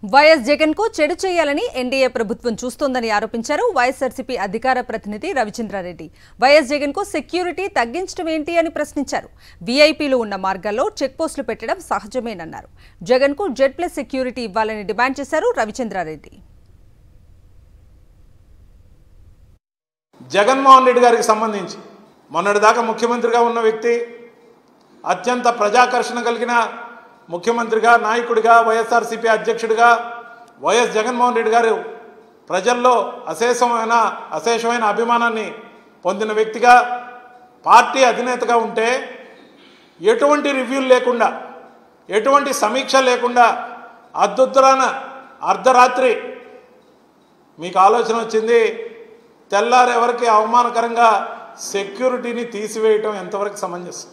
YS Jagan కు చెడు చేయాలని ఎన్డీఏ ప్రభుత్వం చూస్తోందని ఆరోపించారు వైఎస్ఆర్సీపీ అధికార ప్రతినిధి రవిచంద్రారెడ్డి. వైఎస్ జగన్ కు సెక్యూరిటీ తగ్గించడం ఏంటి అని ప్రశ్నించారు. వీఐపీలు ఉన్న మార్గాల్లో చెక్ పోస్టులు పెట్టడం సహజమేనన్నారు. జగన్ కు జెడ్+ సెక్యూరిటీ ఇవ్వాలని డిమాండ్ చేశారు రవిచంద్రారెడ్డి. జగన్మోహన్ రెడ్డి గారికి సంబంధించి మొన్నటిదాకా ముఖ్యమంత్రిగా ఉన్న వ్యక్తి, అత్యంత ప్రజాకర్షణ కలిగిన ముఖ్యమంత్రిగా, నాయకుడిగా, వైఎస్ఆర్సీపీ అధ్యక్షుడిగా వైఎస్ జగన్మోహన్ రెడ్డి గారు ప్రజల్లో అశేషమైన అభిమానాన్ని పొందిన వ్యక్తిగా, పార్టీ అధినేతగా ఉంటే ఎటువంటి రివ్యూలు లేకుండా, ఎటువంటి సమీక్ష లేకుండా అర్ధరాన అర్ధరాత్రి మీకు ఆలోచన వచ్చింది, తెల్లారు ఎవరికి అవమానకరంగా సెక్యూరిటీని తీసివేయటం ఎంతవరకు సమంజసం?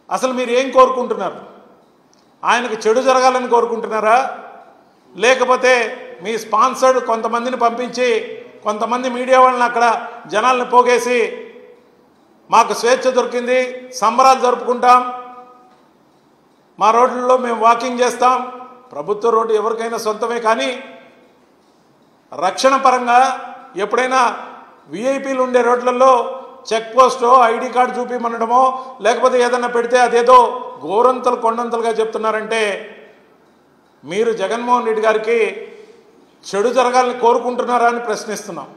అసలు మీరు ఏం కోరుకుంటున్నారు? ఆయనకు చెడు జరగాలని కోరుకుంటున్నారా? లేకపోతే మీ స్పాన్సర్డ్ కొంతమందిని పంపించి, కొంతమంది మీడియా వాళ్ళని అక్కడ జనాలను పోగేసి మాకు స్వేచ్ఛ దొరికింది, సంబరాలు జరుపుకుంటాం, మా రోడ్లలో మేము వాకింగ్ చేస్తాం, ప్రభుత్వ రోడ్డు ఎవరికైనా సొంతమే, కానీ రక్షణ పరంగా ఎప్పుడైనా వీఐపీలు ఉండే రోడ్లలో చెక్ పోస్టో ఐడి కార్డు చూపిమనడమో లేకపోతే ఏదన్నా పెడితే అదేదో గోరంతలు కొండంతలుగా చెప్తున్నారంటే మీరు జగన్మోహన్ రెడ్డి గారికి చెడు జరగాలని కోరుకుంటున్నారా అని ప్రశ్నిస్తున్నాం.